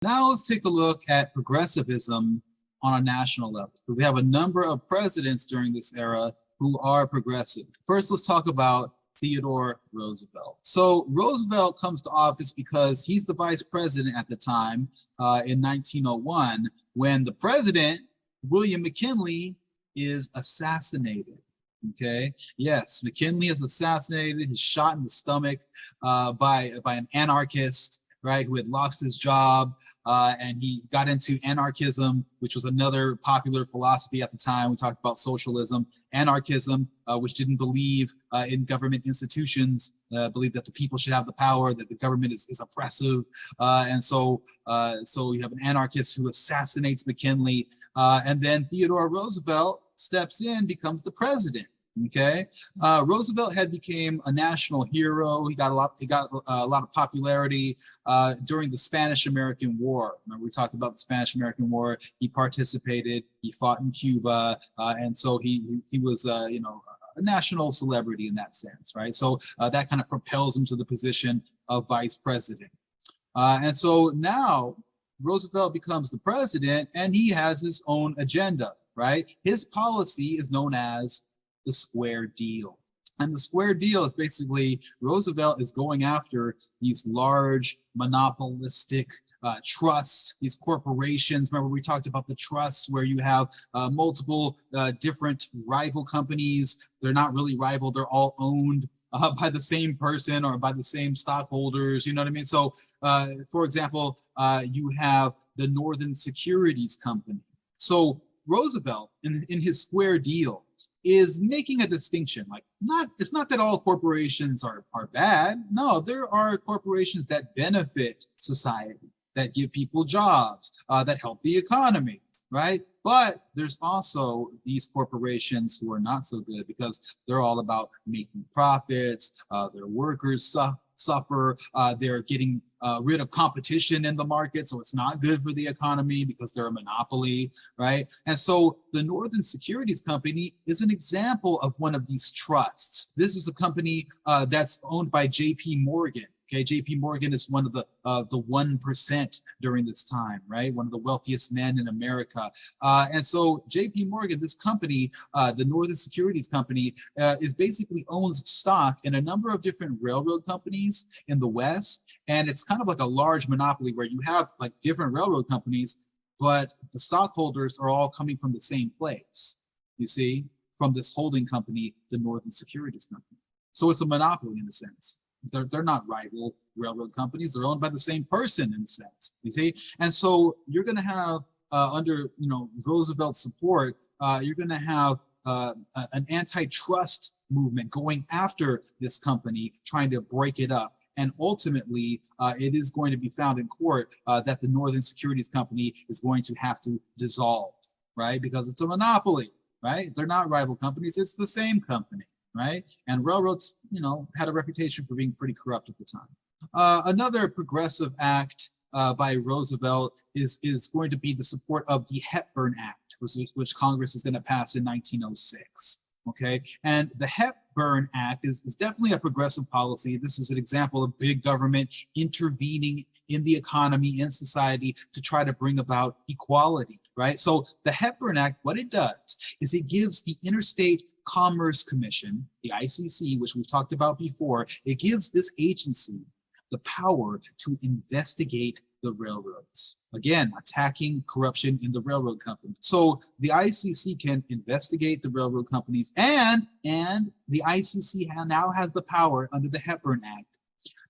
Now let's take a look at progressivism on a national level. We have a number of presidents during this era who are progressive. First, let's talk about Theodore Roosevelt. So Roosevelt comes to office because he's the vice president at the time in 1901 when the president, William McKinley, is assassinated. Okay, yes, McKinley is assassinated. He's shot in the stomach by an anarchist, right, who had lost his job, and he got into anarchism, which was another popular philosophy at the time. We talked about socialism, anarchism, which didn't believe in government institutions, believed that the people should have the power, that the government is oppressive, and so you have an anarchist who assassinates McKinley, and then Theodore Roosevelt steps in, becomes the president. Okay, Roosevelt had became a national hero. He got a lot of popularity during the Spanish-American War. Remember, we talked about the Spanish-American War. He participated. He fought in Cuba, and so he was a national celebrity in that sense, right? So that kind of propels him to the position of vice president. And so now Roosevelt becomes the president, and he has his own agenda, right? His policy is known as the square deal. And the square deal is basically Roosevelt is going after these large monopolistic trusts, these corporations. Remember, we talked about the trusts where you have multiple different rival companies. They're not really rival, they're all owned by the same person or by the same stockholders, you know what I mean? So, for example, you have the Northern Securities Company. So Roosevelt, in his square deal, is making a distinction. Like, it's not that all corporations are bad. No, there are corporations that benefit society, that give people jobs, that help the economy, right? But there's also these corporations who are not so good because they're all about making profits. Their workers suffer. They're getting rid of competition in the market, so it's not good for the economy because they're a monopoly, right? And so the Northern Securities Company is an example of one of these trusts. This is a company that's owned by J.P. Morgan. Okay, J.P. Morgan is one of the 1% during this time, right? One of the wealthiest men in America. And so J.P. Morgan, this company, the Northern Securities Company, is basically owns stock in a number of different railroad companies in the West. And it's kind of like a large monopoly where you have like different railroad companies, but the stockholders are all coming from the same place, you see, from this holding company, the Northern Securities Company. So it's a monopoly in a sense. They're not rival railroad companies. They're owned by the same person in a sense, you see? And so you're going to have, under Roosevelt's support, you're going to have an antitrust movement going after this company, trying to break it up. And ultimately, it is going to be found in court that the Northern Securities Company is going to have to dissolve, right? Because it's a monopoly, right? They're not rival companies. It's the same company. Right? And railroads, had a reputation for being pretty corrupt at the time. Another progressive act by Roosevelt is going to be the support of the Hepburn Act, which Congress is going to pass in 1906. Okay, and the Hepburn Act is definitely a progressive policy. This is an example of big government intervening in the economy, in society, to try to bring about equality, right? So the Hepburn Act, what it does is it gives the Interstate Commerce Commission, the ICC, which we've talked about before, it gives this agency the power to investigate the railroads. Again, attacking corruption in the railroad company. So the ICC can investigate the railroad companies, and the ICC now has the power under the Hepburn Act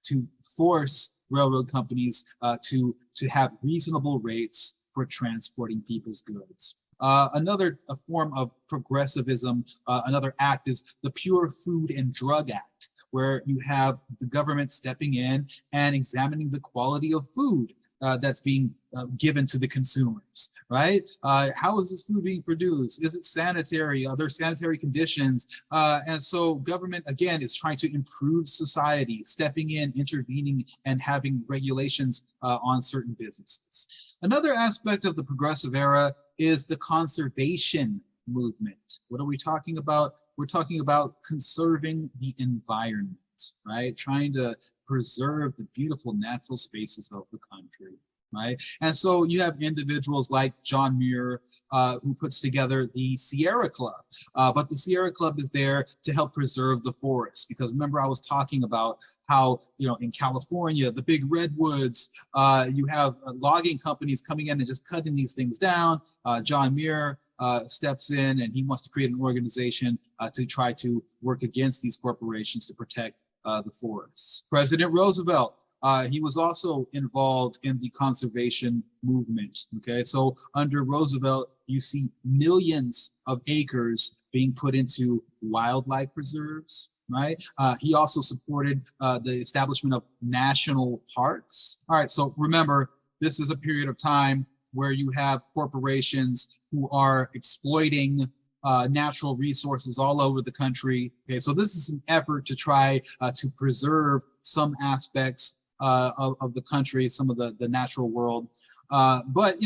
to force railroad companies to have reasonable rates for transporting people's goods. Another form of progressivism, another act is the Pure Food and Drug Act, where you have the government stepping in and examining the quality of food that's being given to the consumers, right? How is this food being produced? Is it sanitary? Are there sanitary conditions? And so government, again, is trying to improve society, stepping in, intervening, and having regulations on certain businesses. Another aspect of the progressive era is the conservation movement. What are we talking about? We're talking about conserving the environment, right? Trying to preserve the beautiful natural spaces of the country. right? And so you have individuals like John Muir, who puts together the Sierra Club. But the Sierra Club is there to help preserve the forest, because remember I was talking about how, in California, the big redwoods, you have logging companies coming in and just cutting these things down. John Muir steps in and he wants to create an organization to try to work against these corporations to protect the forests. President Roosevelt, he was also involved in the conservation movement. Okay, so under Roosevelt, you see millions of acres being put into wildlife preserves, right? He also supported the establishment of national parks. All right, so remember, this is a period of time where you have corporations who are exploiting natural resources all over the country. Okay, so this is an effort to try to preserve some aspects of the country, some of the natural world. But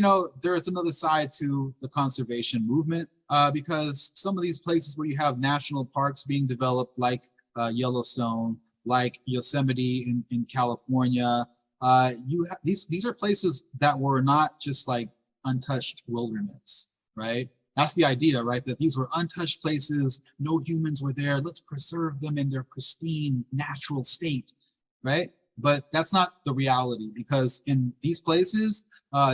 there is another side to the conservation movement, because some of these places where you have national parks being developed, like Yellowstone, like Yosemite in California, these are places that were not just like untouched wilderness, right? That's the idea, right? That these were untouched places, no humans were there. Let's preserve them in their pristine natural state, right? But that's not the reality, because in these places,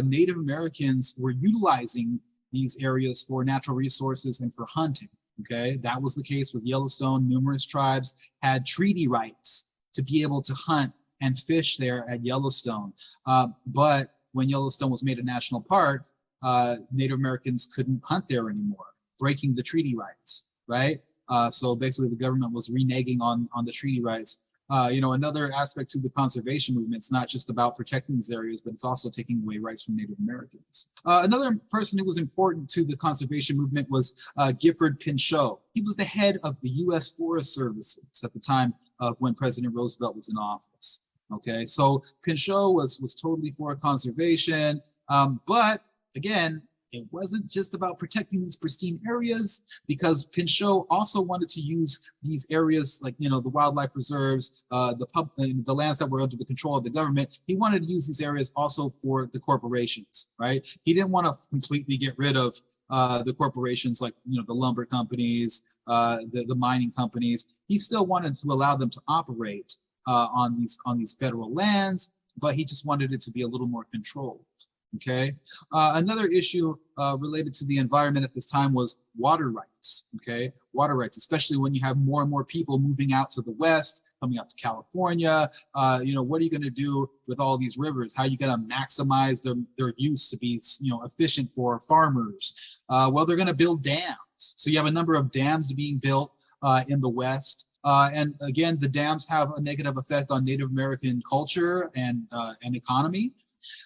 Native Americans were utilizing these areas for natural resources and for hunting, okay? That was the case with Yellowstone. Numerous tribes had treaty rights to be able to hunt and fish there at Yellowstone. But when Yellowstone was made a national park, Native Americans couldn't hunt there anymore, breaking the treaty rights, right? So basically the government was reneging on the treaty rights. Another aspect to the conservation movement, it's not just about protecting these areas, but it's also taking away rights from Native Americans. Another person who was important to the conservation movement was Gifford Pinchot. He was the head of the U.S. Forest Services at the time of when President Roosevelt was in office. Okay, so Pinchot was totally for conservation, but again, it wasn't just about protecting these pristine areas, because also wanted to use these areas like, the wildlife preserves, the lands that were under the control of the government. He wanted to use these areas also for the corporations, right? He didn't want to completely get rid of the corporations like, the lumber companies, the mining companies. He still wanted to allow them to operate on these federal lands, but he just wanted it to be a little more controlled. Okay. Another issue related to the environment at this time was water rights. Okay, water rights, especially when you have more and more people moving out to the west, coming out to California. What are you going to do with all these rivers? How are you going to maximize their use to be, efficient for farmers? Well, they're going to build dams. So you have a number of dams being built in the west. And again, the dams have a negative effect on Native American culture and economy,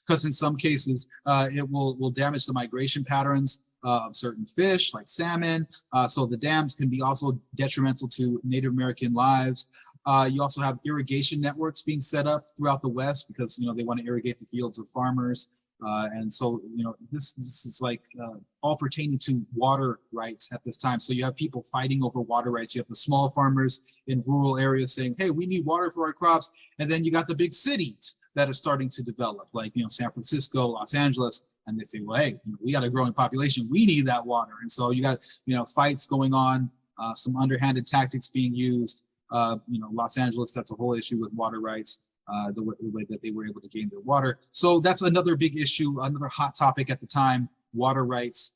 because in some cases it will damage the migration patterns of certain fish like salmon. So the dams can be also detrimental to Native American lives. You also have irrigation networks being set up throughout the West, because they want to irrigate the fields of farmers. And so this is like all pertaining to water rights at this time. So you have people fighting over water rights. You have the small farmers in rural areas saying, hey, we need water for our crops. And then you got the big cities that are starting to develop, like San Francisco, Los Angeles, and they say, well, hey, we got a growing population, we need that water. And so you got fights going on, some underhanded tactics being used. Los Angeles, that's a whole issue with water rights, the way that they were able to gain their water. So that's another big issue, another hot topic at the time, water rights